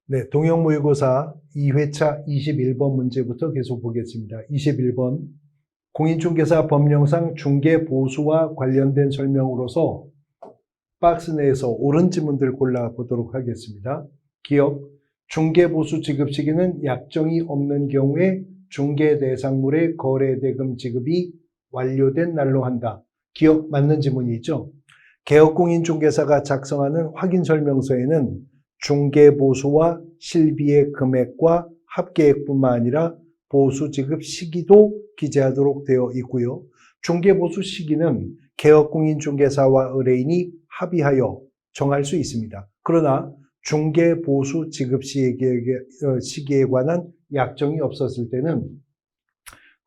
네, 동형모의고사 2회차 21번 문제부터 계속 보겠습니다. 21번 공인중개사 법령상 중개보수와 관련된 설명으로서 박스 내에서 옳은 지문들 골라보도록 하겠습니다. 기억, 중개보수 지급 시기는 약정이 없는 경우에 중개대상물의 거래대금 지급이 완료된 날로 한다. 기억 맞는 지문이 있죠? 개업공인중개사가 작성하는 확인설명서에는 중개보수와 실비의 금액과 합계액뿐만 아니라 보수 지급 시기도 기재하도록 되어 있고요. 중개보수 시기는 개업공인중개사와 의뢰인이 합의하여 정할 수 있습니다. 그러나 중개보수 지급 시기에 관한 약정이 없었을 때는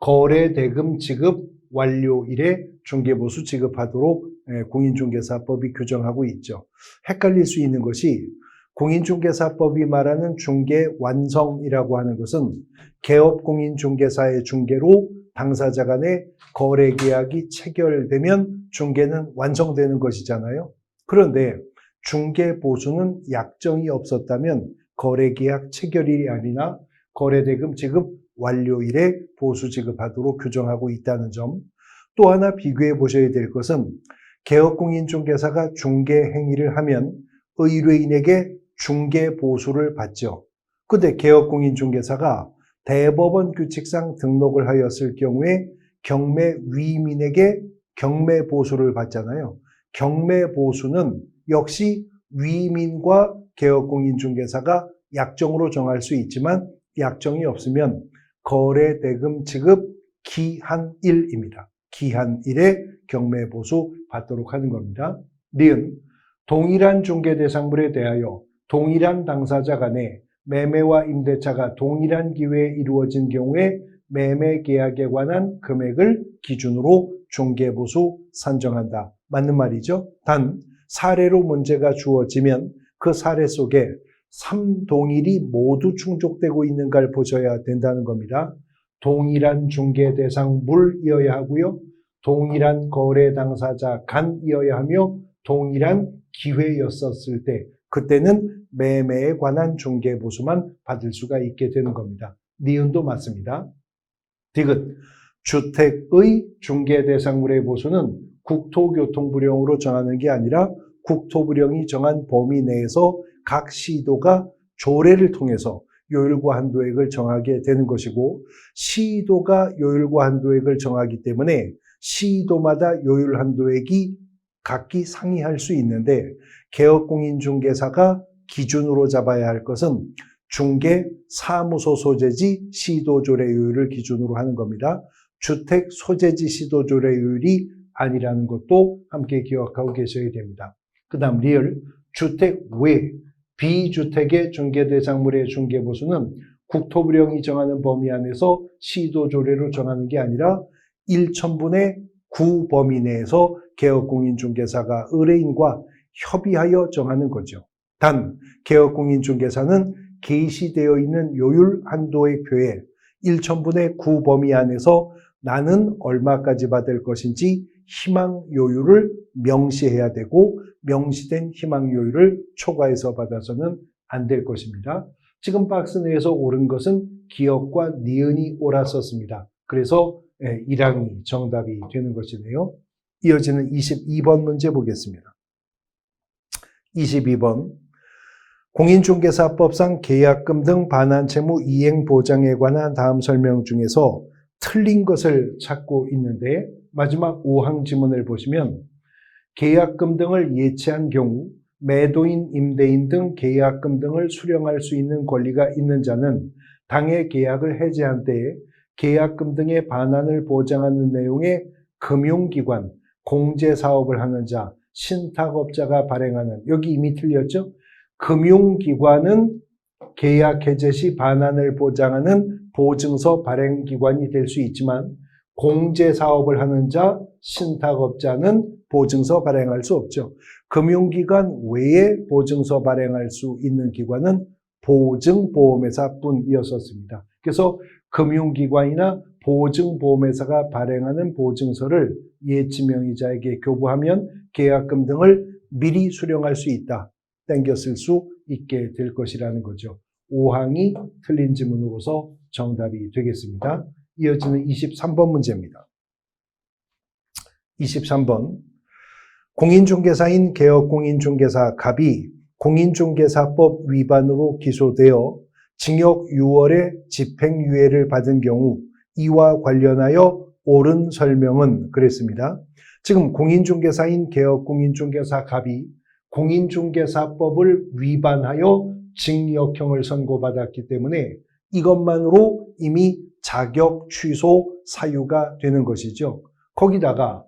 거래대금 지급 완료일에 중개보수 지급하도록 공인중개사법이 규정하고 있죠. 헷갈릴 수 있는 것이 공인중개사법이 말하는 중개완성이라고 하는 것은 개업공인중개사의 중개로 당사자 간의 거래계약이 체결되면 중개는 완성되는 것이잖아요. 그런데 중개보수는 약정이 없었다면 거래계약 체결일이 아니라 거래대금 지급 완료일에 보수 지급하도록 규정하고 있다는 점. 또 하나 비교해 보셔야 될 것은 개업공인중개사가 중개행위를 하면 의뢰인에게 중개보수를 받죠. 근데 개업공인중개사가 대법원 규칙상 등록을 하였을 경우에 경매위민에게 경매보수를 받잖아요. 경매보수는 역시 위민과 개업공인중개사가 약정으로 정할 수 있지만 약정이 없으면 거래대금 지급 기한일입니다. 기한일에 경매보수 받도록 하는 겁니다. 니은 동일한 중개대상물에 대하여 동일한 당사자 간에 매매와 임대차가 동일한 기회에 이루어진 경우에 매매계약에 관한 금액을 기준으로 중개보수 산정한다. 맞는 말이죠. 단 사례로 문제가 주어지면 그 사례 속에 3동일이 모두 충족되고 있는가를 보셔야 된다는 겁니다. 동일한 중개대상물이어야 하고요. 동일한 거래 당사자 간이어야 하며 동일한 기회였었을 때 그때는 매매에 관한 중개보수만 받을 수가 있게 되는 겁니다. 니은도 맞습니다. 디귿, 주택의 중개대상물의 보수는 국토교통부령으로 정하는 게 아니라 국토부령이 정한 범위 내에서 각 시도가 조례를 통해서 요율과 한도액을 정하게 되는 것이고 시도가 요율과 한도액을 정하기 때문에 시도마다 요율 한도액이 각기 상이할 수 있는데 개업공인중개사가 기준으로 잡아야 할 것은 중개사무소 소재지 시도조례요율을 기준으로 하는 겁니다. 주택 소재지 시도조례요율이 아니라는 것도 함께 기억하고 계셔야 됩니다. 그 다음 리을, 주택 외 비주택의 중개대상물의 중개보수는 국토부령이 정하는 범위 안에서 시도조례로 정하는 게 아니라 1천분의 9 범위 내에서 개업공인중개사가 의뢰인과 협의하여 정하는 거죠. 단 개업공인중개사는 게시되어 있는 요율 한도의 표에 1천분의 9 범위 안에서 나는 얼마까지 받을 것인지 희망 요율을 명시해야 되고 명시된 희망 요율을 초과해서 받아서는 안 될 것입니다. 지금 박스 내에서 옳은 것은 기억과 니은이 옳았었습니다. 그래서 1항이 정답이 되는 것이네요. 이어지는 22번 문제 보겠습니다. 22번 공인중개사법상 계약금 등 반환채무 이행보장에 관한 다음 설명 중에서 틀린 것을 찾고 있는데 마지막 5항 지문을 보시면 계약금 등을 예치한 경우 매도인, 임대인 등 계약금 등을 수령할 수 있는 권리가 있는 자는 당해 계약을 해지한 때에 계약금 등의 반환을 보장하는 내용의 금융기관, 공제사업을 하는 자, 신탁업자가 발행하는, 여기 이미 틀렸죠? 금융기관은 계약 해제 시 반환을 보장하는 보증서 발행기관이 될 수 있지만 공제사업을 하는 자, 신탁업자는 보증서 발행할 수 없죠. 금융기관 외에 보증서 발행할 수 있는 기관은 보증보험회사뿐이었습니다. 그래서 금융기관이나 보증보험회사가 발행하는 보증서를 예치명의자에게 교부하면 계약금 등을 미리 수령할 수 있다. 땡겨 쓸 수 있게 될 것이라는 거죠. 5항이 틀린 지문으로서 정답이 되겠습니다. 이어지는 23번 문제입니다. 23번. 공인중개사인 개업공인중개사 갑이 공인중개사법 위반으로 기소되어 징역 6월에 집행유예를 받은 경우 이와 관련하여 옳은 설명은 그랬습니다. 지금 공인중개사인 개업공인중개사 갑이 공인중개사법을 위반하여 징역형을 선고받았기 때문에 이것만으로 이미 자격 취소 사유가 되는 것이죠. 거기다가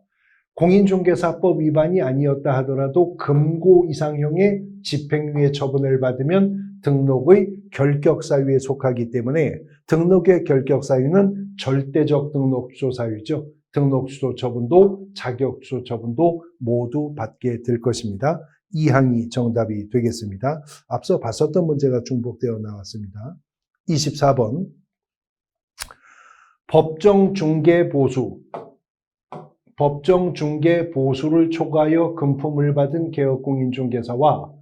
공인중개사법 위반이 아니었다 하더라도 금고 이상형의 집행유예 처분을 받으면 등록의 결격사유에 속하기 때문에 등록의 결격사유는 절대적 등록취소 사유죠. 등록취소 처분도 자격취소 처분도 모두 받게 될 것입니다. 2항이 정답이 되겠습니다. 앞서 봤었던 문제가 중복되어 나왔습니다. 24번. 법정 중개 보수를 초과하여 금품을 받은 개업공인중개사와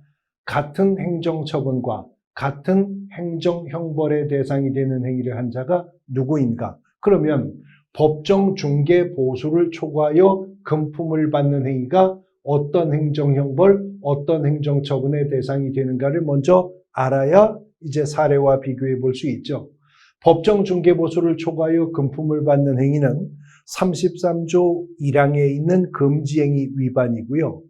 같은 행정처분과 같은 행정형벌의 대상이 되는 행위를 한 자가 누구인가? 그러면 법정 중개 보수를 초과하여 금품을 받는 행위가 어떤 행정형벌, 어떤 행정처분의 대상이 되는가를 먼저 알아야 이제 사례와 비교해 볼 수 있죠. 법정 중개 보수를 초과하여 금품을 받는 행위는 33조 1항에 있는 금지행위 위반이고요.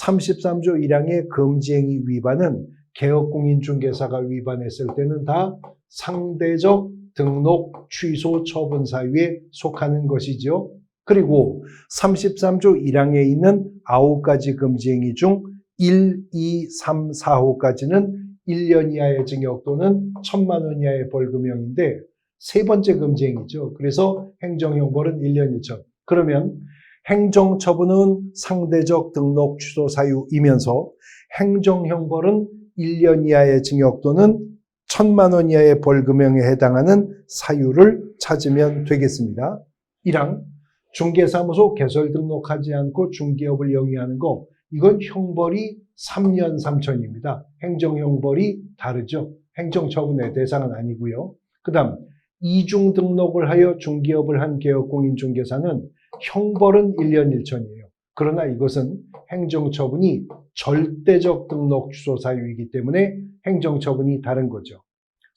33조 1항의 금지행위 위반은 개업공인중개사가 위반했을 때는 다 상대적 등록 취소 처분 사유에 속하는 것이죠. 그리고 33조 1항에 있는 9가지 금지행위 중 1, 2, 3, 4호까지는 1년 이하의 징역 또는 1,000만 원 이하의 벌금형인데 세 번째 금지행위죠. 그래서 행정형벌은 1년 1천. 그러면 행정처분은 상대적 등록 취소 사유이면서 행정형벌은 1년 이하의 징역 또는 1,000만 원 이하의 벌금형에 해당하는 사유를 찾으면 되겠습니다. 1항, 중개사무소 개설 등록하지 않고 중개업을 영위하는 거, 이건 형벌이 3년 3천입니다. 행정형벌이 다르죠. 행정처분의 대상은 아니고요. 그 다음, 이중 등록을 하여 중개업을 한 개업공인중개사는 형벌은 1년 1천이에요. 그러나 이것은 행정처분이 절대적 등록 취소 사유이기 때문에 행정처분이 다른 거죠.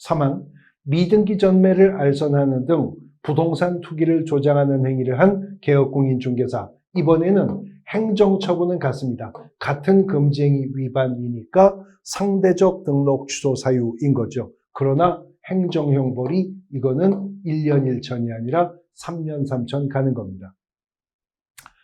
3항, 미등기 전매를 알선하는 등 부동산 투기를 조장하는 행위를 한 개업공인중개사. 이번에는 행정처분은 같습니다. 같은 금지행위 위반이니까 상대적 등록 취소 사유인 거죠. 그러나 행정형벌이 이거는 1년 1천이 아니라 3년 3천 가는 겁니다.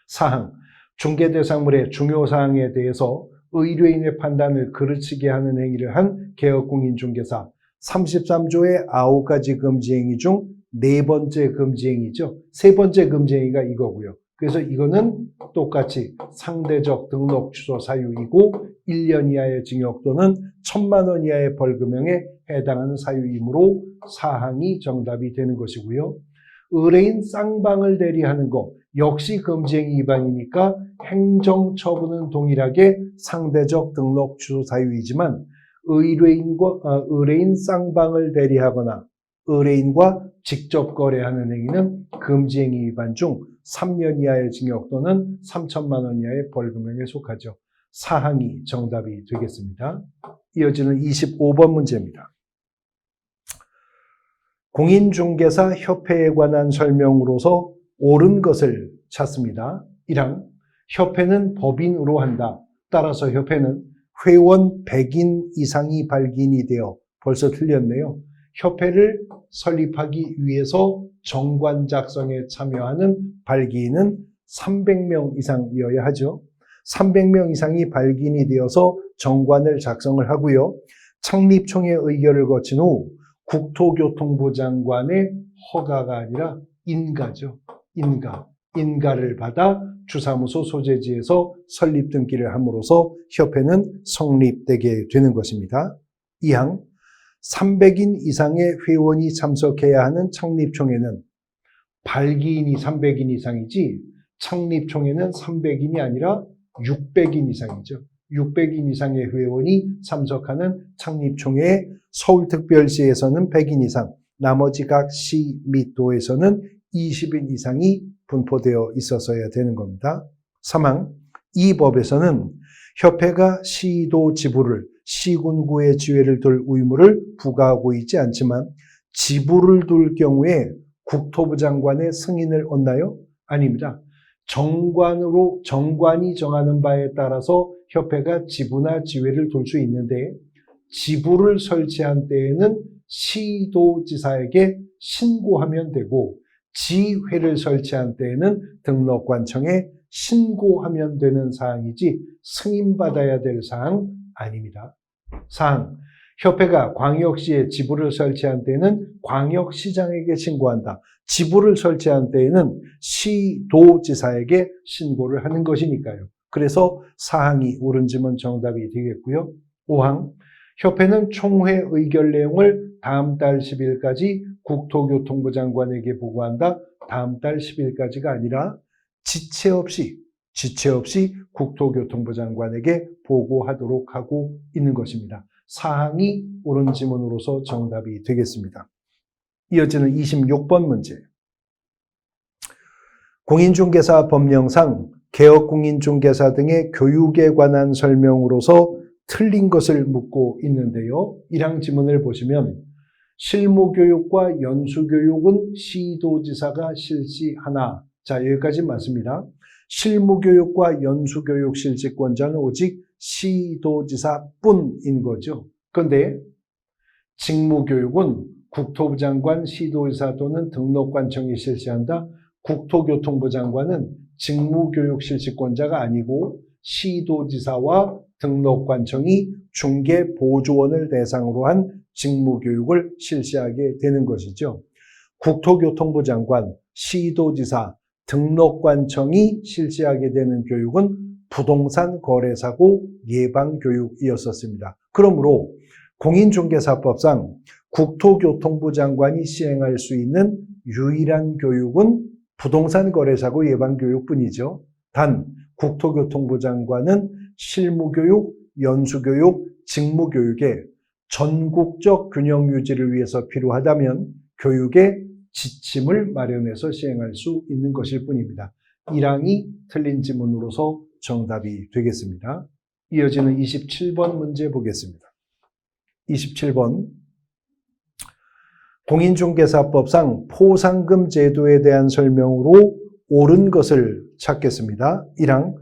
4항, 중개대상물의 중요사항에 대해서 의뢰인의 판단을 그르치게 하는 행위를 한 개업공인중개사. 33조의 9가지 금지행위 중 4번째 금지행위죠. 3번째 금지행위가 이거고요. 그래서 이거는 똑같이 상대적 등록 취소 사유이고 1년 이하의 징역 또는 1,000만 원 이하의 벌금형에 해당하는 사유이므로 4항이 정답이 되는 것이고요. 의뢰인 쌍방을 대리하는 것 역시 금지행위 위반이니까 행정처분은 동일하게 상대적 등록 취소 사유이지만 의뢰인 쌍방을 대리하거나 의뢰인과 직접 거래하는 행위는 금지행위 위반 중 3년 이하의 징역 또는 3,000만 원 이하의 벌금형에 속하죠. 4항이 정답이 되겠습니다. 이어지는 25번 문제입니다. 공인중개사 협회에 관한 설명으로서 옳은 것을 찾습니다. 1항, 협회는 법인으로 한다. 따라서 협회는 회원 100인 이상이 발기인이 되어 벌써 틀렸네요. 협회를 설립하기 위해서 정관 작성에 참여하는 발기인은 300명 이상이어야 하죠. 300명 이상이 발기인이 되어서 정관을 작성을 하고요. 창립총회 의결을 거친 후 국토교통부 장관의 허가가 아니라 인가죠. 인가를 받아 주사무소 소재지에서 설립 등기를 함으로써 협회는 성립되게 되는 것입니다. 2항, 300인 이상의 회원이 참석해야 하는 창립총회는 발기인이 300인 이상이지 창립총회는 300인이 아니라 600인 이상이죠. 600인 이상의 회원이 참석하는 창립총회에 서울특별시에서는 100인 이상, 나머지 각 시 및 도에서는 20인 이상이 분포되어 있었어야 되는 겁니다. 3항, 이 법에서는 협회가 시도 지부를 시군구의 지회를 둘 의무를 부과하고 있지 않지만 지부를 둘 경우에 국토부 장관의 승인을 얻나요? 아닙니다. 정관이 정하는 바에 따라서 협회가 지부나 지회를 둘 수 있는데 지부를 설치한 때에는 시도지사에게 신고하면 되고 지회를 설치한 때에는 등록관청에 신고하면 되는 사항이지 승인받아야 될 사항 아닙니다. 4항, 협회가 광역시에 지부를 설치한 때에는 광역시장에게 신고한다. 지부를 설치한 때에는 시도지사에게 신고를 하는 것이니까요. 그래서 4항이 옳은 지문 정답이 되겠고요. 5항, 협회는 총회 의결 내용을 다음 달 10일까지 국토교통부 장관에게 보고한다. 다음 달 10일까지가 아니라 지체 없이 국토교통부 장관에게 보고하도록 하고 있는 것입니다. 사항이 옳은 지문으로서 정답이 되겠습니다. 이어지는 26번 문제. 공인중개사 법령상 개업공인중개사 등의 교육에 관한 설명으로서 틀린 것을 묻고 있는데요. 1항 지문을 보시면 실무교육과 연수교육은 시도지사가 실시하나. 자, 여기까지 맞습니다. 실무교육과 연수교육 실시권자는 오직 시도지사뿐인 거죠. 그런데 직무교육은 국토부 장관, 시도지사 또는 등록관청이 실시한다. 국토교통부 장관은 직무교육 실시권자가 아니고 시도지사와 등록관청이 중개보조원을 대상으로 한 직무교육을 실시하게 되는 것이죠. 국토교통부 장관, 시도지사, 등록관청이 실시하게 되는 교육은 부동산 거래사고 예방교육이었었습니다. 그러므로 공인중개사법상 국토교통부 장관이 시행할 수 있는 유일한 교육은 부동산 거래사고 예방교육뿐이죠. 단 국토교통부 장관은 실무교육, 연수교육, 직무교육의 전국적 균형 유지를 위해서 필요하다면 교육의 지침을 마련해서 시행할 수 있는 것일 뿐입니다. 1항이 틀린 지문으로서 정답이 되겠습니다. 이어지는 27번 문제 보겠습니다. 27번. 공인중개사법상 포상금 제도에 대한 설명으로 옳은 것을 찾겠습니다. 1항.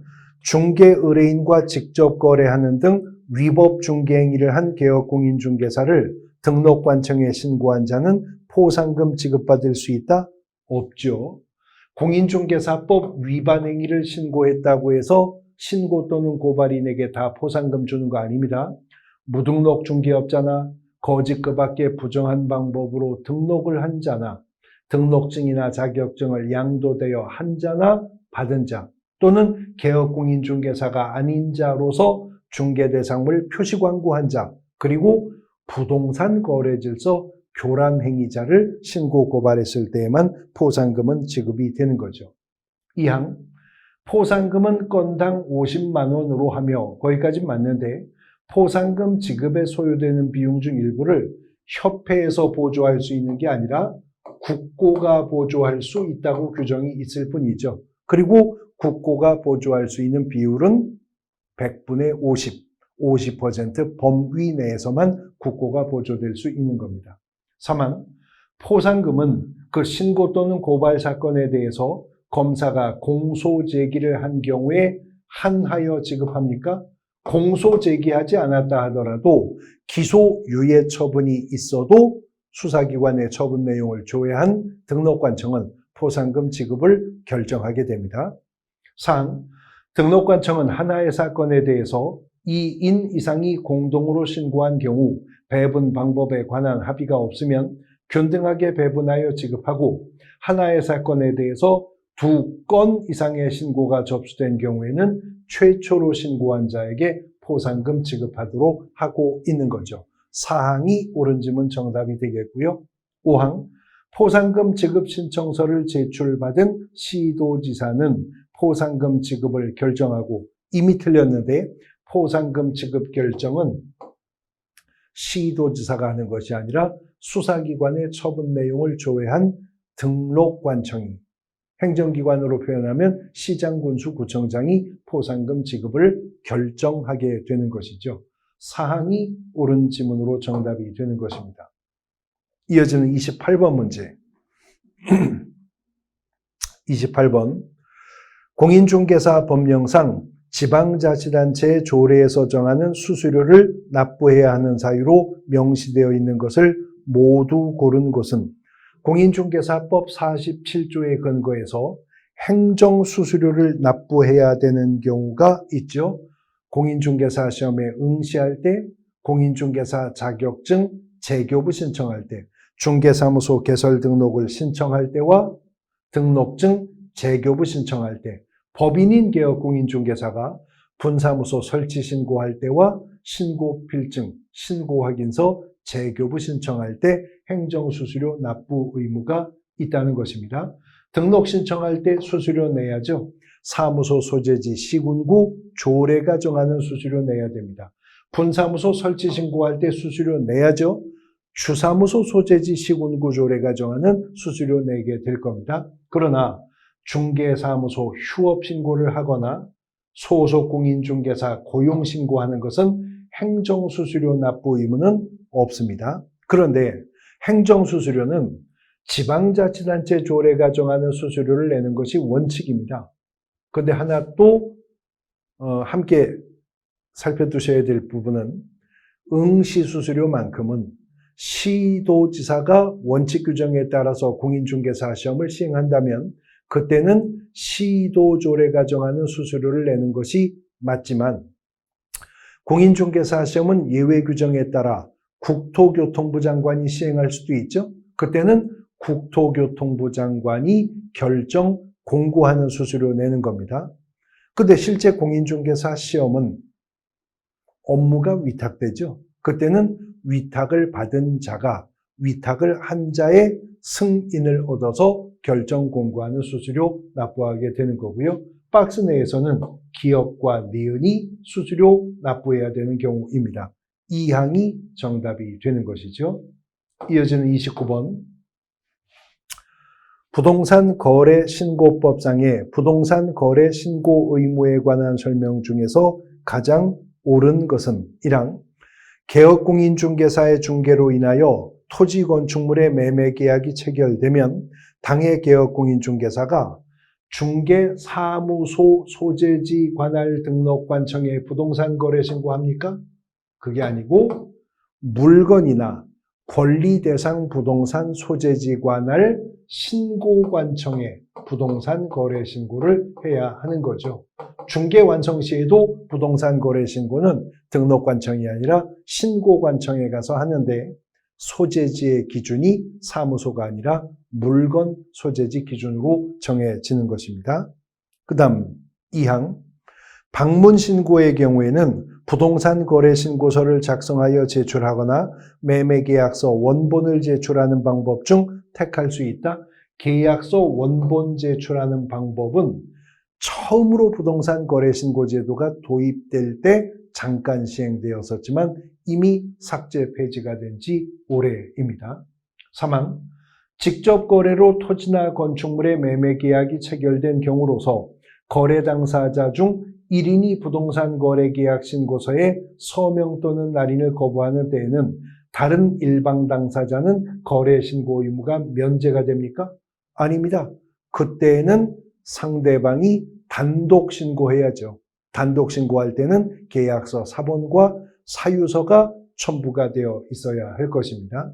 중개 의뢰인과 직접 거래하는 등 위법 중개 행위를 한 개업공인중개사를 등록관청에 신고한 자는 포상금 지급받을 수 있다? 없죠. 공인중개사법 위반 행위를 신고했다고 해서 신고 또는 고발인에게 다 포상금 주는 거 아닙니다. 무등록 중개업자나 거짓 그 밖에 부정한 방법으로 등록을 한 자나 등록증이나 자격증을 양도되어 한 자나 받은 자 또는 개업공인중개사가 아닌 자로서 중개대상물 표시광고한 자 그리고 부동산 거래질서 교란 행위자를 신고 고발했을 때에만 포상금은 지급이 되는 거죠. 2항, 포상금은 건당 50만 원으로 하며 거기까지 맞는데 포상금 지급에 소요되는 비용 중 일부를 협회에서 보조할 수 있는 게 아니라 국고가 보조할 수 있다고 규정이 있을 뿐이죠. 그리고 국고가 보조할 수 있는 비율은 100분의 50% 범위 내에서만 국고가 보조될 수 있는 겁니다. 3항, 포상금은 그 신고 또는 고발 사건에 대해서 검사가 공소 제기를 한 경우에 한하여 지급합니까? 공소 제기하지 않았다 하더라도 기소 유예 처분이 있어도 수사기관의 처분 내용을 조회한 등록관청은 포상금 지급을 결정하게 됩니다. 4항, 등록관청은 하나의 사건에 대해서 2인 이상이 공동으로 신고한 경우 배분 방법에 관한 합의가 없으면 균등하게 배분하여 지급하고 하나의 사건에 대해서 2건 이상의 신고가 접수된 경우에는 최초로 신고한 자에게 포상금 지급하도록 하고 있는 거죠. 4항이 옳은 지문 정답이 되겠고요. 5항, 포상금 지급 신청서를 제출받은 시도지사는 포상금 지급을 결정하고 이미 틀렸는데 포상금 지급 결정은 시도지사가 하는 것이 아니라 수사기관의 처분 내용을 조회한 등록관청이, 행정기관으로 표현하면 시장군수구청장이 포상금 지급을 결정하게 되는 것이죠. 사항이 옳은 지문으로 정답이 되는 것입니다. 이어지는 28번 문제. 28번. 공인중개사 법령상 지방자치단체의 조례에서 정하는 수수료를 납부해야 하는 사유로 명시되어 있는 것을 모두 고른 곳은 공인중개사법 47조에 근거해서 행정수수료를 납부해야 되는 경우가 있죠. 공인중개사 시험에 응시할 때, 공인중개사 자격증 재교부 신청할 때, 중개사무소 개설 등록을 신청할 때와 등록증 재교부 신청할 때, 법인인 개업 공인중개사가 분사무소 설치 신고할 때와 신고필증, 신고확인서 재교부 신청할 때 행정수수료 납부 의무가 있다는 것입니다. 등록 신청할 때 수수료 내야죠. 사무소 소재지 시군구 조례가 정하는 수수료 내야 됩니다. 분사무소 설치 신고할 때 수수료 내야죠. 주사무소 소재지 시군구 조례가 정하는 수수료 내게 될 겁니다. 그러나 중개사무소 휴업 신고를 하거나 소속 공인중개사 고용 신고하는 것은 행정수수료 납부 의무는 없습니다. 그런데 행정수수료는 지방자치단체 조례가 정하는 수수료를 내는 것이 원칙입니다. 그런데 하나 또 함께 살펴두셔야 될 부분은 응시수수료만큼은 시도지사가 원칙 규정에 따라서 공인중개사 시험을 시행한다면 그때는 시도조례가 정하는 수수료를 내는 것이 맞지만 공인중개사 시험은 예외 규정에 따라 국토교통부 장관이 시행할 수도 있죠. 그때는 국토교통부 장관이 결정 공고하는 수수료 내는 겁니다. 근데 실제 공인중개사 시험은 업무가 위탁되죠. 그때는 위탁을 받은 자가 위탁을 한 자의 승인을 얻어서 결정 공고하는 수수료 납부하게 되는 거고요. 박스 내에서는 기업과 니은이 수수료 납부해야 되는 경우입니다. 이 항이 정답이 되는 것이죠. 이어지는 29번. 부동산 거래 신고법상의 부동산 거래 신고 의무에 관한 설명 중에서 가장 옳은 것은 1항 개업공인중개사의 중개로 인하여 토지 건축물의 매매 계약이 체결되면 당해 개업공인중개사가 중개사무소 소재지 관할 등록관청에 부동산 거래 신고합니까? 그게 아니고 물건이나 권리 대상 부동산 소재지 관할 신고관청에 부동산 거래 신고를 해야 하는 거죠. 중개 완성 시에도 부동산 거래 신고는 등록관청이 아니라 신고관청에 가서 하는데 소재지의 기준이 사무소가 아니라 물건 소재지 기준으로 정해지는 것입니다. 그 다음 2항 방문 신고의 경우에는 부동산 거래 신고서를 작성하여 제출하거나 매매계약서 원본을 제출하는 방법 중 택할 수 있다. 계약서 원본 제출하는 방법은 처음으로 부동산 거래 신고 제도가 도입될 때 잠깐 시행되었었지만 이미 삭제 폐지가 된 지 오래입니다. 3항 직접 거래로 토지나 건축물의 매매 계약이 체결된 경우로서 거래 당사자 중 1인이 부동산 거래 계약 신고서에 서명 또는 날인을 거부하는 때에는 다른 일방 당사자는 거래 신고 의무가 면제가 됩니까? 아닙니다. 그때에는 상대방이 단독 신고해야죠. 단독 신고할 때는 계약서 사본과 사유서가 첨부가 되어 있어야 할 것입니다.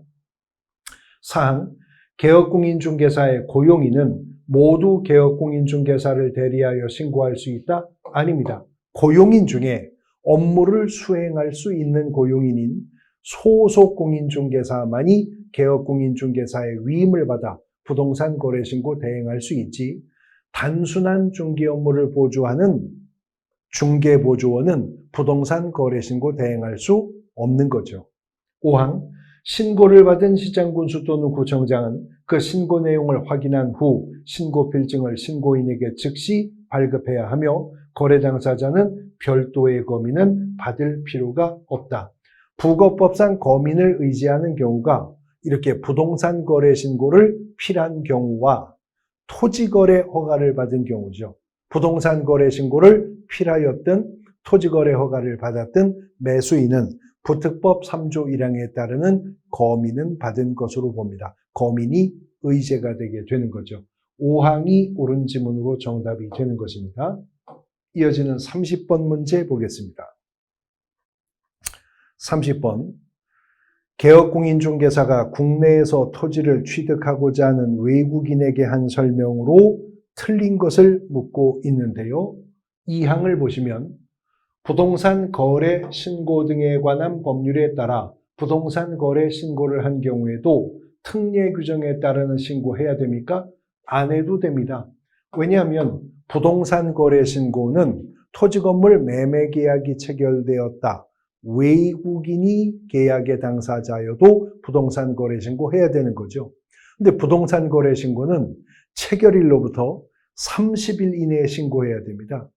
4항 개업공인중개사의 고용인은 모두 개업공인중개사를 대리하여 신고할 수 있다? 아닙니다. 고용인 중에 업무를 수행할 수 있는 고용인인 소속 공인중개사만이 개업공인중개사의 위임을 받아 부동산 거래 신고 대행할 수 있지 단순한 중개 업무를 보조하는 중개보조원은 부동산 거래 신고 대행할 수 없는 거죠. 5항 신고를 받은 시장군수 또는 구청장은 그 신고 내용을 확인한 후 신고 필증을 신고인에게 즉시 발급해야 하며 거래 당사자는 별도의 거민은 받을 필요가 없다. 부거법상 거민을 의지하는 경우가 이렇게 부동산 거래 신고를 필요한 경우와 토지거래 허가를 받은 경우죠. 부동산 거래 신고를 필요하였든 토지거래 허가를 받았든 매수인은 부특법 3조 1항에 따르는 거민은 받은 것으로 봅니다. 거민이 의제가 되게 되는 거죠. 5항이 옳은 지문으로 정답이 되는 것입니다. 이어지는 30번 문제 보겠습니다. 30번. 개업공인중개사가 국내에서 토지를 취득하고자 하는 외국인에게 한 설명으로 틀린 것을 묻고 있는데요. 이 항을 보시면 부동산 거래 신고 등에 관한 법률에 따라 부동산 거래 신고를 한 경우에도 특례 규정에 따르는 신고해야 됩니까? 안 해도 됩니다. 왜냐하면 부동산 거래 신고는 토지 건물 매매 계약이 체결되었다. 외국인이 계약의 당사자여도 부동산 거래 신고해야 되는 거죠. 근데 부동산 거래 신고는 체결일로부터 30일 이내에 신고해야 됩니다.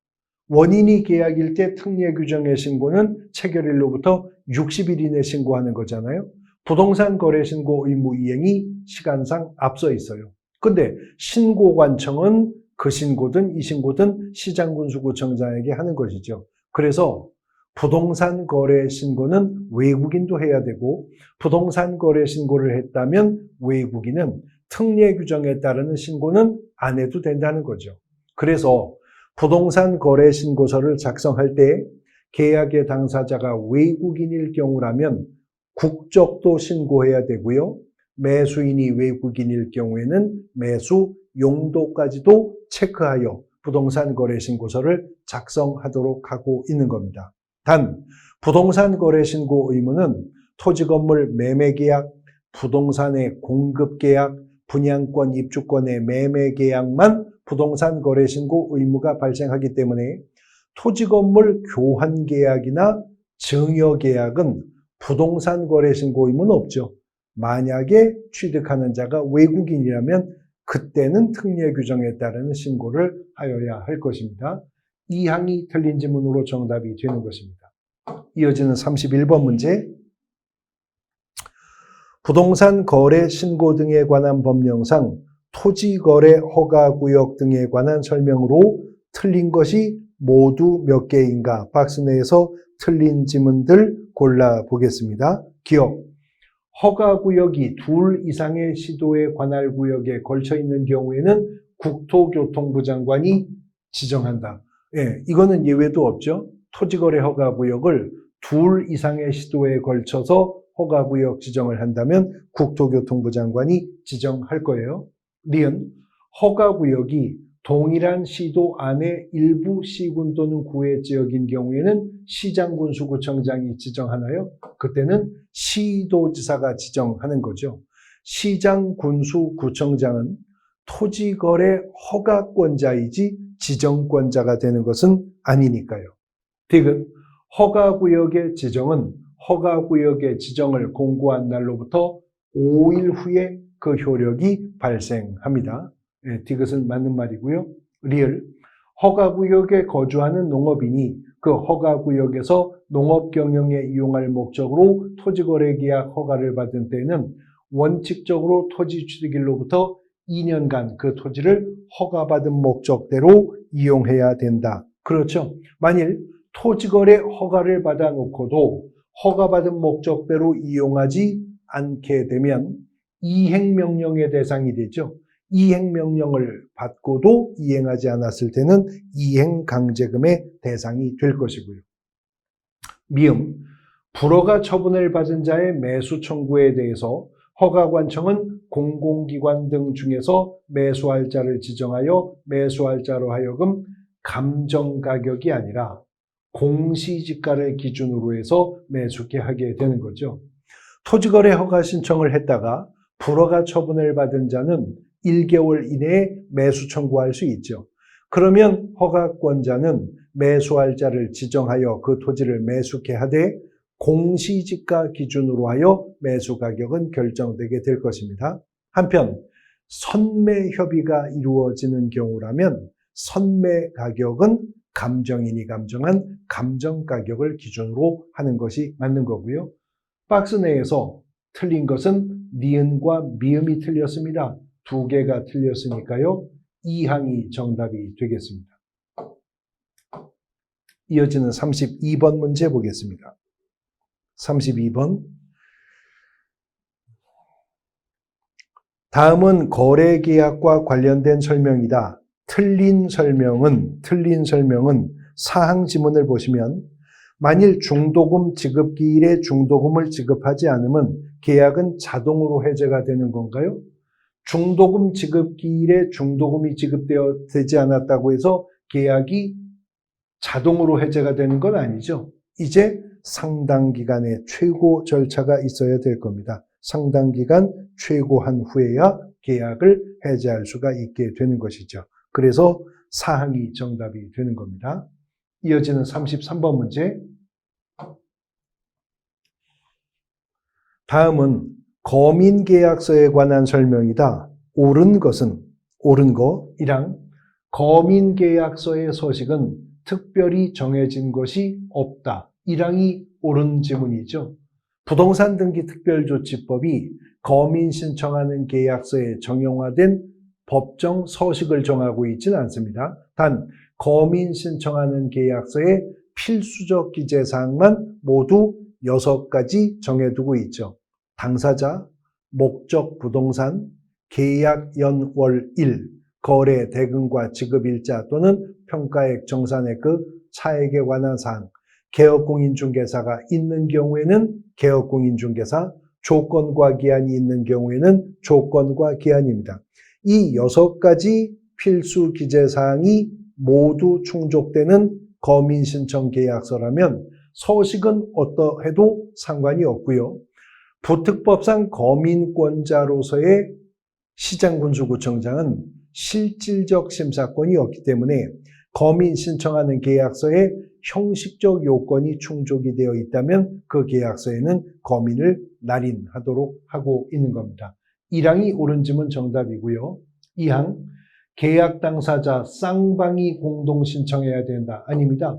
원인이 계약일 때 특례 규정의 신고는 체결일로부터 60일 이내에 신고하는 거잖아요. 부동산 거래 신고 의무 이행이 시간상 앞서 있어요. 근데 신고관청은 그 신고든 이 신고든 시장군수구청장에게 하는 것이죠. 그래서 부동산 거래 신고는 외국인도 해야 되고 부동산 거래 신고를 했다면 외국인은 특례 규정에 따르는 신고는 안 해도 된다는 거죠. 그래서 부동산 거래 신고서를 작성할 때 계약의 당사자가 외국인일 경우라면 국적도 신고해야 되고요. 매수인이 외국인일 경우에는 매수 용도까지도 체크하여 부동산 거래 신고서를 작성하도록 하고 있는 겁니다. 단 부동산 거래 신고 의무는 토지 건물 매매 계약, 부동산의 공급 계약, 분양권 입주권의 매매 계약만 부동산 거래 신고 의무가 발생하기 때문에 토지 건물 교환 계약이나 증여 계약은 부동산 거래 신고 의무는 없죠. 만약에 취득하는 자가 외국인이라면 그때는 특례 규정에 따르는 신고를 하여야 할 것입니다. 이 항이 틀린 지문으로 정답이 되는 것입니다. 이어지는 31번 문제. 부동산 거래 신고 등에 관한 법령상 토지 거래 허가 구역 등에 관한 설명으로 틀린 것이 모두 몇 개인가? 박스 내에서 틀린 지문들 골라 보겠습니다. 기억. 허가 구역이 둘 이상의 시도에 관할 구역에 걸쳐 있는 경우에는 국토교통부 장관이 지정한다. 예, 이거는 예외도 없죠. 토지거래 허가 구역을 둘 이상의 시도에 걸쳐서 허가 구역 지정을 한다면 국토교통부 장관이 지정할 거예요. 니은 허가 구역이 동일한 시도 안에 일부 시군 또는 구의 지역인 경우에는 시장군수구청장이 지정하나요? 그때는 시도지사가 지정하는 거죠. 시장군수구청장은 토지거래 허가권자이지 지정권자가 되는 것은 아니니까요. 디귿 허가구역의 지정은 허가구역의 지정을 공고한 날로부터 5일 후에 그 효력이 발생합니다. 디귿은 맞는 말이고요. 리을 허가구역에 거주하는 농업인이 그 허가구역에서 농업경영에 이용할 목적으로 토지거래계약 허가를 받은 때에는 원칙적으로 토지 취득일로부터 2년간 그 토지를 허가받은 목적대로 이용해야 된다. 그렇죠. 만일 토지거래 허가를 받아놓고도 허가받은 목적대로 이용하지 않게 되면 이행명령의 대상이 되죠. 이행명령을 받고도 이행하지 않았을 때는 이행강제금의 대상이 될 것이고요. 미음, 불허가 처분을 받은 자의 매수 청구에 대해서 허가관청은 공공기관 등 중에서 매수할 자를 지정하여 매수할 자로 하여금 감정가격이 아니라 공시지가를 기준으로 해서 매수케 하게 되는 거죠. 토지거래 허가 신청을 했다가 불허가 처분을 받은 자는 1개월 이내에 매수 청구할 수 있죠. 그러면 허가권자는 매수할 자를 지정하여 그 토지를 매수케 하되 공시지가 기준으로 하여 매수 가격은 결정되게 될 것입니다. 한편 선매 협의가 이루어지는 경우라면 선매 가격은 감정인이 감정한 감정가격을 기준으로 하는 것이 맞는 거고요. 박스 내에서 틀린 것은 니은과 미음이 틀렸습니다. 두 개가 틀렸으니까요. 2항이 정답이 되겠습니다. 이어지는 32번 문제 보겠습니다. 32번. 다음은 거래계약과 관련된 설명이다. 틀린 설명은 사항 지문을 보시면 만일 중도금 지급기일에 중도금을 지급하지 않으면 계약은 자동으로 해제가 되는 건가요? 중도금 지급기일에 중도금이 지급되지 않았다고 해서 계약이 자동으로 해제가 되는 건 아니죠. 이제 상당 기간의 최고 절차가 있어야 될 겁니다. 상당 기간 최고한 후에야 계약을 해제할 수가 있게 되는 것이죠. 그래서 사항이 정답이 되는 겁니다. 이어지는 33번 문제. 다음은 거민계약서에 관한 설명이다. 옳은 것은, 옳은 거 1항, 거민계약서의 서식은 특별히 정해진 것이 없다. 1항이 옳은 지문이죠. 부동산 등기 특별조치법이 거민 신청하는 계약서에 정형화된 법정 서식을 정하고 있지는 않습니다. 단 거민 신청하는 계약서의 필수적 기재사항만 모두 6가지 정해두고 있죠. 당사자, 목적 부동산, 계약 연월일, 거래 대금과 지급일자 또는 평가액 정산액의 차액에 관한 사항, 개업공인중개사가 있는 경우에는 개업공인중개사, 조건과 기한이 있는 경우에는 조건과 기한입니다. 이 6가지 필수 기재사항이 모두 충족되는 거민신청계약서라면 서식은 어떠해도 상관이 없고요. 부특법상 거민권자로서의 시장군수구청장은 실질적 심사권이 없기 때문에 거민 신청하는 계약서에 형식적 요건이 충족이 되어 있다면 그 계약서에는 거민을 날인하도록 하고 있는 겁니다. 1항이 옳은 지문 정답이고요. 2항, 계약 당사자 쌍방이 공동 신청해야 된다. 아닙니다.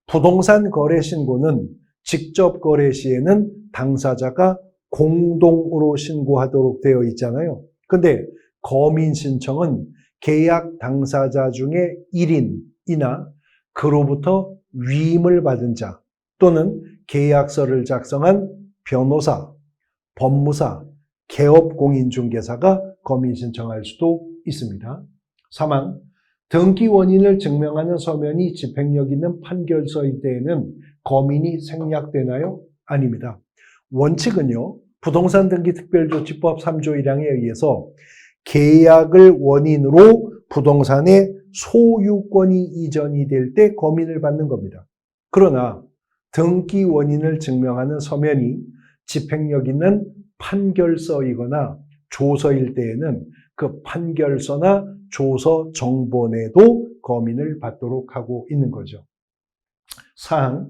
부동산 거래 신고는 직접 거래 시에는 당사자가 공동으로 신고하도록 되어 있잖아요. 근데 거민 신청은 계약 당사자 중에 1인이나 그로부터 위임을 받은 자 또는 계약서를 작성한 변호사, 법무사, 개업공인중개사가 거민 신청할 수도 있습니다. 3항, 등기 원인을 증명하는 서면이 집행력 있는 판결서일 때에는 거민이 생략되나요? 아닙니다. 원칙은요, 부동산 등기 특별조치법 3조 1항에 의해서 계약을 원인으로 부동산의 소유권이 이전이 될 때 거민을 받는 겁니다. 그러나 등기 원인을 증명하는 서면이 집행력 있는 판결서이거나 조서일 때에는 그 판결서나 조서 정본에도 거민을 받도록 하고 있는 거죠. 4항,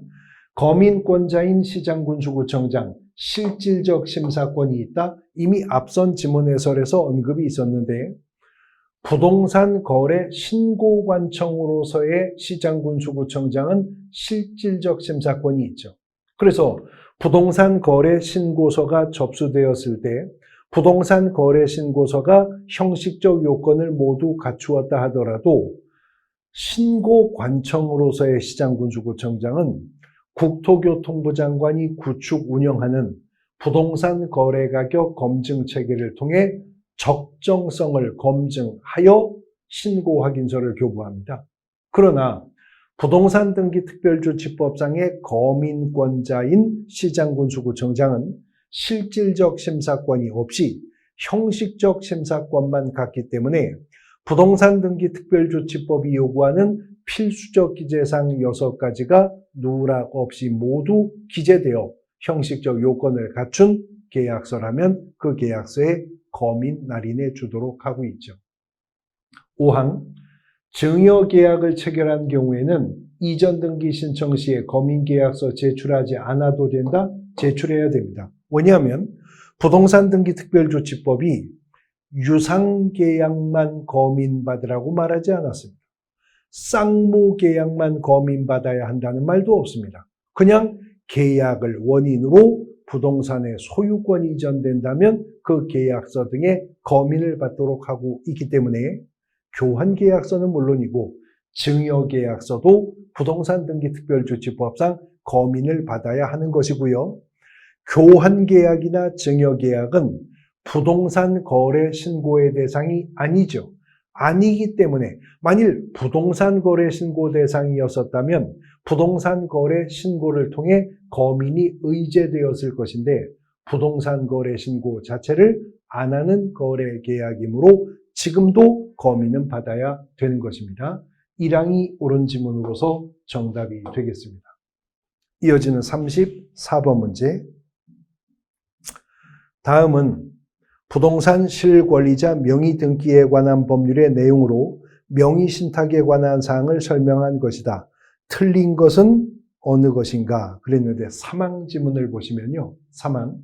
거민권자인 시장군수구청장 실질적 심사권이 있다. 이미 앞선 지문 해설에서 언급이 있었는데 부동산 거래 신고관청으로서의 시장군수구청장은 실질적 심사권이 있죠. 그래서 부동산 거래 신고서가 접수되었을 때 부동산 거래 신고서가 형식적 요건을 모두 갖추었다 하더라도 신고관청으로서의 시장군수구청장은 국토교통부 장관이 구축 운영하는 부동산 거래 가격 검증 체계를 통해 적정성을 검증하여 신고 확인서를 교부합니다. 그러나 부동산 등기 특별조치법상의 거민권자인 시장군수구청장은 실질적 심사권이 없이 형식적 심사권만 갖기 때문에 부동산 등기 특별조치법이 요구하는 필수적 기재사항 6가지가 누락 없이 모두 기재되어 형식적 요건을 갖춘 계약서라면 그 계약서에 거민 날인해 주도록 하고 있죠. 5항, 증여계약을 체결한 경우에는 이전 등기 신청 시에 거민계약서 제출하지 않아도 된다? 제출해야 됩니다. 왜냐하면 부동산 등기 특별조치법이 유상계약만 거민받으라고 말하지 않았습니다. 쌍무 계약만 거민받아야 한다는 말도 없습니다. 그냥 계약을 원인으로 부동산의 소유권이 이전된다면 그 계약서 등의 거민을 받도록 하고 있기 때문에 교환계약서는 물론이고 증여계약서도 부동산 등기특별조치법상 거민을 받아야 하는 것이고요. 교환계약이나 증여계약은 부동산 거래 신고의 대상이 아니죠. 아니기 때문에 만일 부동산 거래 신고 대상이었었다면 부동산 거래 신고를 통해 거민이 의제되었을 것인데 부동산 거래 신고 자체를 안 하는 거래 계약이므로 지금도 거민은 받아야 되는 것입니다. 1항이 옳은 지문으로서 정답이 되겠습니다. 이어지는 34번 문제. 다음은 부동산 실권리자 명의등기에 관한 법률의 내용으로 명의신탁에 관한 사항을 설명한 것이다. 틀린 것은 어느 것인가? 그랬는데 3항 지문을 보시면요. 3항.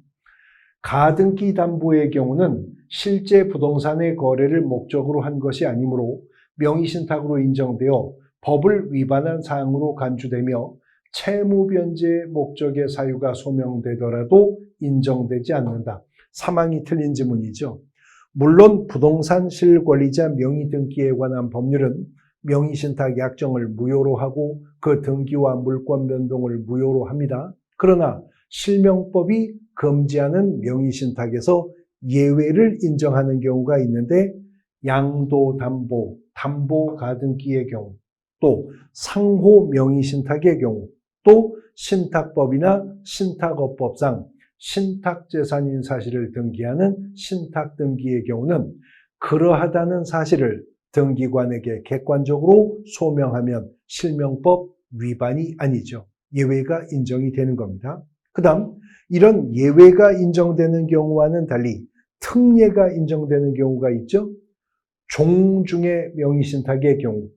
가등기 담보의 경우는 실제 부동산의 거래를 목적으로 한 것이 아니므로 명의신탁으로 인정되어 법을 위반한 사항으로 간주되며 채무변제의 목적의 사유가 소명되더라도 인정되지 않는다. 3항이 틀린 지문이죠. 물론 부동산 실권리자 명의등기에 관한 법률은 명의신탁 약정을 무효로 하고 그 등기와 물권 변동을 무효로 합니다. 그러나 실명법이 금지하는 명의신탁에서 예외를 인정하는 경우가 있는데 양도담보, 담보가등기의 경우, 또 상호 명의신탁의 경우, 또 신탁법이나 신탁업법상 신탁재산인 사실을 등기하는 신탁등기의 경우는 그러하다는 사실을 등기관에게 객관적으로 소명하면 실명법 위반이 아니죠. 예외가 인정이 되는 겁니다. 그 다음 이런 예외가 인정되는 경우와는 달리 특례가 인정되는 경우가 있죠. 종중의 명의신탁의 경우,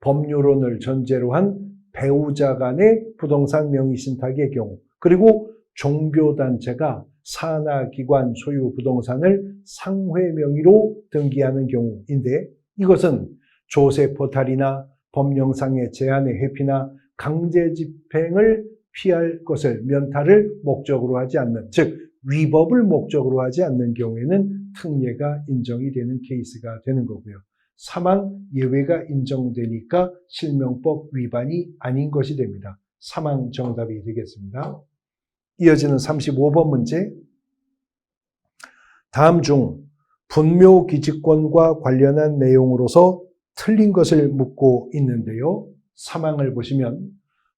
법률혼을 전제로 한 배우자 간의 부동산 명의신탁의 경우, 그리고 종교단체가 산하기관 소유 부동산을 상회 명의로 등기하는 경우인데 이것은 조세포탈이나 법령상의 제한의 회피나 강제 집행을 피할 것을 면탈을 목적으로 하지 않는, 즉 위법을 목적으로 하지 않는 경우에는 특례가 인정이 되는 케이스가 되는 거고요. 3항 예외가 인정되니까 실명법 위반이 아닌 것이 됩니다. 3항 정답이 되겠습니다. 이어지는 35번 문제. 다음 중 분묘기지권과 관련한 내용으로서 틀린 것을 묻고 있는데요. 3항을 보시면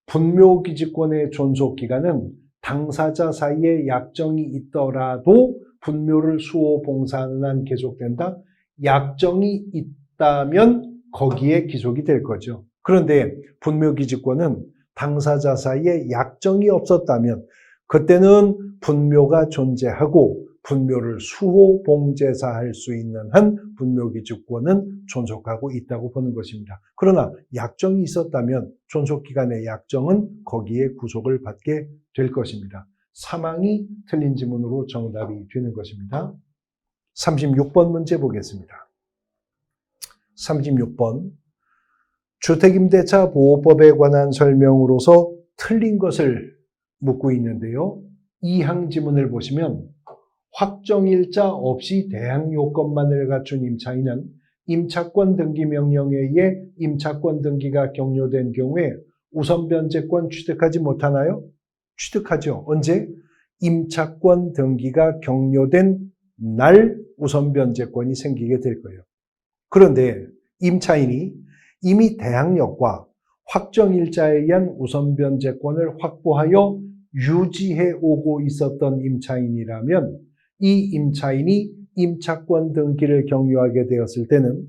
분묘기지권의 존속기간은 당사자 사이에 약정이 있더라도 분묘를 수호 봉사하는 한 계속된다. 약정이 있다면 거기에 기속이 될 거죠. 그런데 분묘기지권은 당사자 사이에 약정이 없었다면 그때는 분묘가 존재하고 분묘를 수호 봉제사할 수 있는 한 분묘기지권은 존속하고 있다고 보는 것입니다. 그러나 약정이 있었다면 존속기간의 약정은 거기에 구속을 받게 될 것입니다. 3항이 틀린 지문으로 정답이 되는 것입니다. 36번 문제 보겠습니다. 36번. 주택임대차 보호법에 관한 설명으로서 틀린 것을 묻고 있는데요. 2항 지문을 보시면 확정일자 없이 대항 요건만을 갖춘 임차인은 임차권 등기 명령에 의해 임차권 등기가 격려된 경우에 우선 변제권 취득하지 못하나요? 취득하죠. 언제? 임차권 등기가 격려된 날 우선 변제권이 생기게 될 거예요. 그런데 임차인이 이미 대항력과 확정일자에 의한 우선 변제권을 확보하여 유지해 오고 있었던 임차인이라면 이 임차인이 임차권 등기를 격려하게 되었을 때는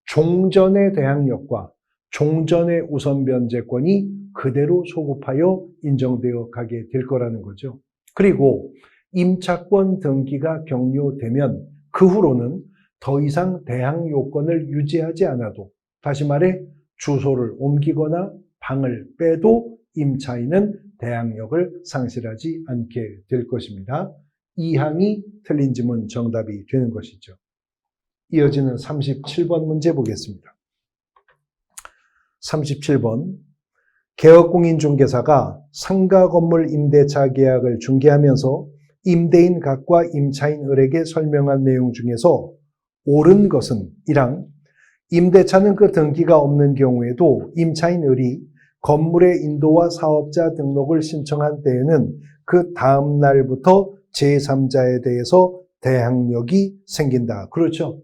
종전의 대항력과 종전의 우선 변제권이 그대로 소급하여 인정되어 가게 될 거라는 거죠. 그리고 임차권 등기가 격려되면 그 후로는 더 이상 대항 요건을 유지하지 않아도, 다시 말해 주소를 옮기거나 방을 빼도 임차인은 대항력을 상실하지 않게 될 것입니다. 2항이 틀린 지문 정답이 되는 것이죠. 이어지는 37번 문제 보겠습니다. 37번. 개업공인중개사가 상가 건물 임대차 계약을 중개하면서 임대인 각과 임차인 을에게 설명한 내용 중에서 옳은 것은 1항, 임대차는 그 등기가 없는 경우에도 임차인 을이 건물의 인도와 사업자 등록을 신청한 때에는 그 다음 날부터 제3자에 대해서 대항력이 생긴다. 그렇죠.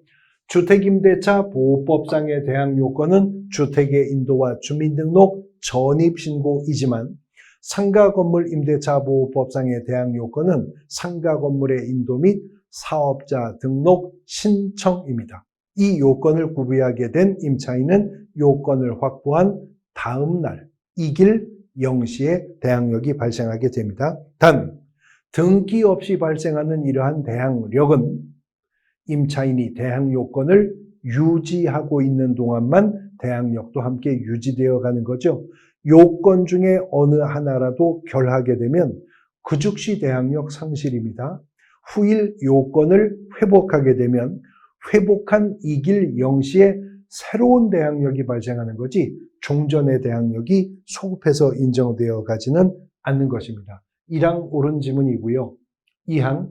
주택임대차 보호법상의 대항요건은 주택의 인도와 주민등록 전입신고이지만 상가건물 임대차 보호법상의 대항요건은 상가건물의 인도 및 사업자 등록 신청입니다. 이 요건을 구비하게 된 임차인은 요건을 확보한 다음 날 이길 0시에 대항력이 발생하게 됩니다. 단, 등기 없이 발생하는 이러한 대항력은 임차인이 대항요건을 유지하고 있는 동안만 대항력도 함께 유지되어 가는 거죠. 요건 중에 어느 하나라도 결하게 되면 그 즉시 대항력 상실입니다. 후일 요건을 회복하게 되면 회복한 이길 0시에 새로운 대항력이 발생하는 거지 종전의 대항력이 소급해서 인정되어 가지는 않는 것입니다. 1항 옳은 지문이고요. 2항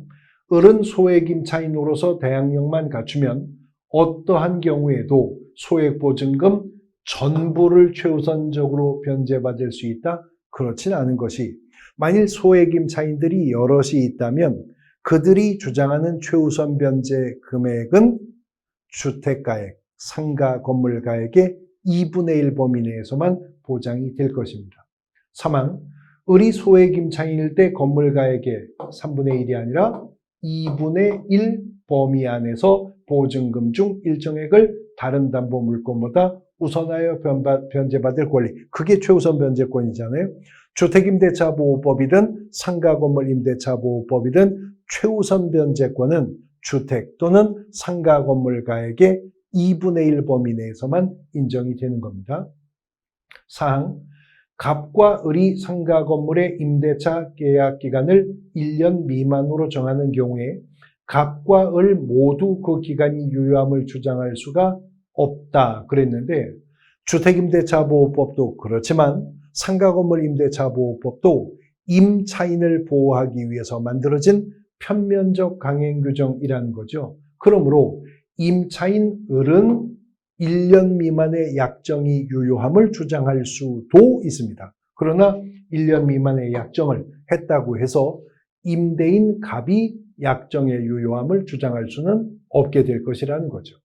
을은 소액임차인으로서 대항력만 갖추면 어떠한 경우에도 소액보증금 전부를 최우선적으로 변제받을 수 있다? 그렇진 않은 것이 만일 소액임차인들이 여럿이 있다면 그들이 주장하는 최우선 변제 금액은 주택가액, 상가 건물가액의 2분의 1 범위 내에서만 보장이 될 것입니다. 3항, 을이 소액임차인일 때 건물가액의 3분의 1이 아니라 2분의 1 범위 안에서 보증금 중 일정액을 다른 담보 물건보다 우선하여 변제받을 권리. 그게 최우선 변제권이잖아요. 주택임대차 보호법이든 상가건물 임대차 보호법이든 최우선 변제권은 주택 또는 상가건물가액의 2분의 1 범위 내에서만 인정이 되는 겁니다. 4항, 갑과 을이 상가건물의 임대차 계약 기간을 1년 미만으로 정하는 경우에 갑과 을 모두 그 기간이 유효함을 주장할 수가 없다 그랬는데 주택임대차 보호법도 그렇지만 상가건물 임대차 보호법도 임차인을 보호하기 위해서 만들어진 편면적 강행 규정이라는 거죠. 그러므로 임차인 을은 1년 미만의 약정이 유효함을 주장할 수도 있습니다. 그러나 1년 미만의 약정을 했다고 해서 임대인 갑이 약정의 유효함을 주장할 수는 없게 될 것이라는 거죠.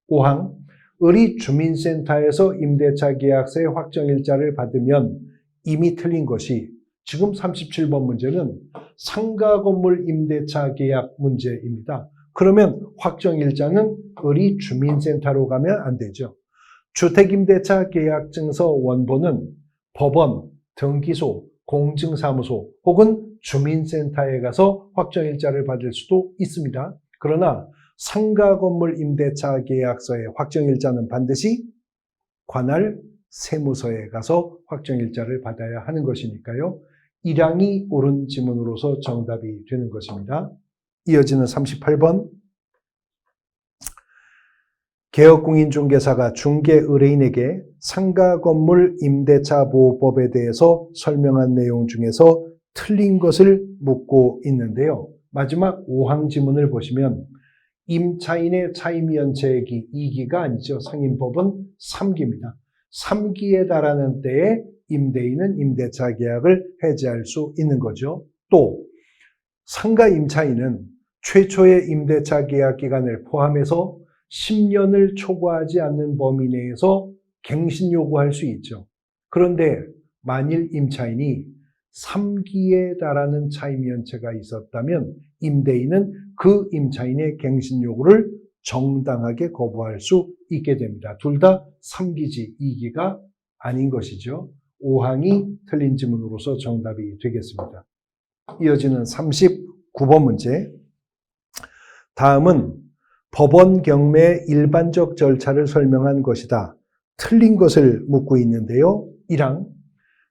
5항, 을이 주민센터에서 임대차 계약서의 확정일자를 받으면 이미 틀린 것이 지금 37번 문제는 상가건물 임대차 계약 문제입니다. 그러면 확정일자는 을이 주민센터로 가면 안 되죠. 주택임대차 계약증서 원본은 법원, 등기소, 공증사무소 혹은 주민센터에 가서 확정일자를 받을 수도 있습니다. 그러나 상가건물 임대차 계약서의 확정일자는 반드시 관할 세무서에 가서 확정일자를 받아야 하는 것이니까요. 1항이 옳은 지문으로서 정답이 되는 것입니다. 이어지는 38번. 개업공인중개사가 중개 의뢰인에게 상가건물 임대차 보호법에 대해서 설명한 내용 중에서 틀린 것을 묻고 있는데요. 마지막 5항 지문을 보시면 임차인의 차임연체액이 2기가 아니죠. 상임법은 3기입니다. 3기에 달하는 때에 임대인은 임대차 계약을 해지할 수 있는 거죠. 또 상가 임차인은 최초의 임대차 계약 기간을 포함해서 10년을 초과하지 않는 범위 내에서 갱신 요구할 수 있죠. 그런데 만일 임차인이 3기에 달하는 차임연체가 있었다면 임대인은 그 임차인의 갱신 요구를 정당하게 거부할 수 있게 됩니다. 둘 다 3기지 2기가 아닌 것이죠. 5항이 틀린 지문으로서 정답이 되겠습니다. 이어지는 39번 문제. 다음은 법원 경매의 일반적 절차를 설명한 것이다. 틀린 것을 묻고 있는데요. 1항,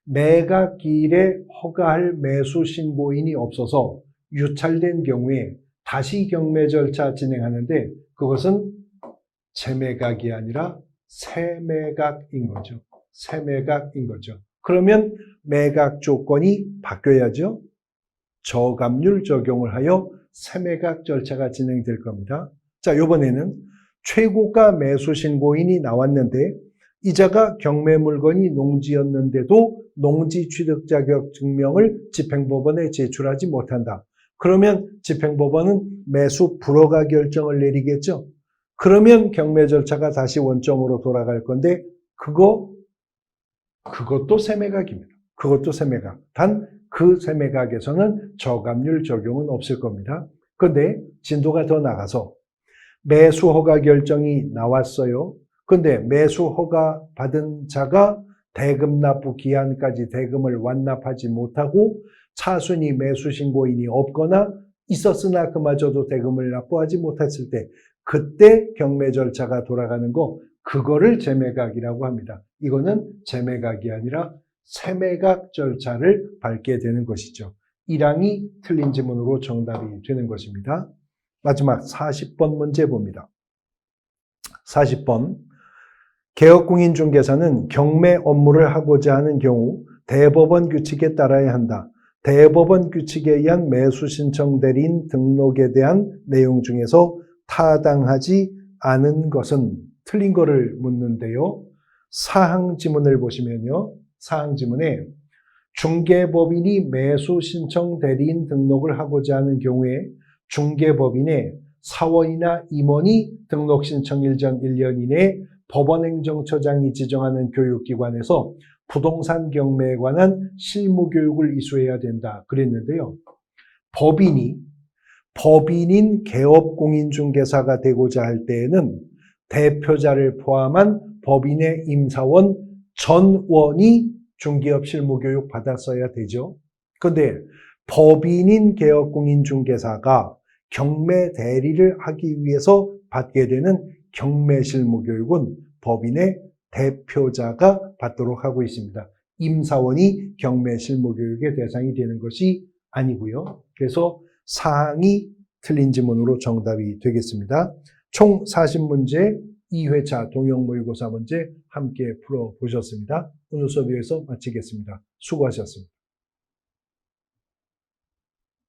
매각기일에 허가할 매수 신고인이 없어서 유찰된 경우에 다시 경매 절차 진행하는데 그것은 재매각이 아니라 세매각인 거죠. 세매각인 거죠. 그러면 매각 조건이 바뀌어야죠. 저감률 적용을 하여 세매각 절차가 진행될 겁니다. 자, 이번에는 최고가 매수 신고인이 나왔는데 이자가 경매 물건이 농지였는데도 농지 취득 자격 증명을 집행법원에 제출하지 못한다. 그러면 집행법원은 매수 불허가 결정을 내리겠죠. 그러면 경매 절차가 다시 원점으로 돌아갈 건데 그것도 세매각입니다. 그것도 세매각. 단 그 세매각에서는 저감률 적용은 없을 겁니다. 그런데 진도가 더 나가서 매수 허가 결정이 나왔어요. 근데 매수 허가 받은 자가 대금 납부 기한까지 대금을 완납하지 못하고 차순위 매수 신고인이 없거나 있었으나 그마저도 대금을 납부하지 못했을 때 그때 경매 절차가 돌아가는 거 그거를 재매각이라고 합니다. 이거는 재매각이 아니라 세매각 절차를 밟게 되는 것이죠. 1항이 틀린 지문으로 정답이 되는 것입니다. 마지막 40번 문제 봅니다. 40번. 개업공인중개사는 경매 업무를 하고자 하는 경우 대법원 규칙에 따라야 한다. 대법원 규칙에 의한 매수 신청 대리인 등록에 대한 내용 중에서 타당하지 않은 것은 틀린 거를 묻는데요. 사항 지문을 보시면요. 사항 지문에 중개법인이 매수 신청 대리인 등록을 하고자 하는 경우에 중개법인의 사원이나 임원이 등록 신청일 전 1년 이내에 법원행정처장이 지정하는 교육기관에서 부동산 경매에 관한 실무교육을 이수해야 된다. 그랬는데요. 법인인 개업공인중개사가 되고자 할 때에는 대표자를 포함한 법인의 임사원 전원이 중개업 실무교육 받았어야 되죠. 그런데 법인인 개업공인중개사가 경매 대리를 하기 위해서 받게 되는 경매 실무교육은 법인의 대표자가 받도록 하고 있습니다. 임사원이 경매 실무교육의 대상이 되는 것이 아니고요. 그래서 사항이 틀린 지문으로 정답이 되겠습니다. 총 40문제 2회차 동형 모의고사 문제 함께 풀어보셨습니다. 오늘 수업 여기서 마치겠습니다. 수고하셨습니다.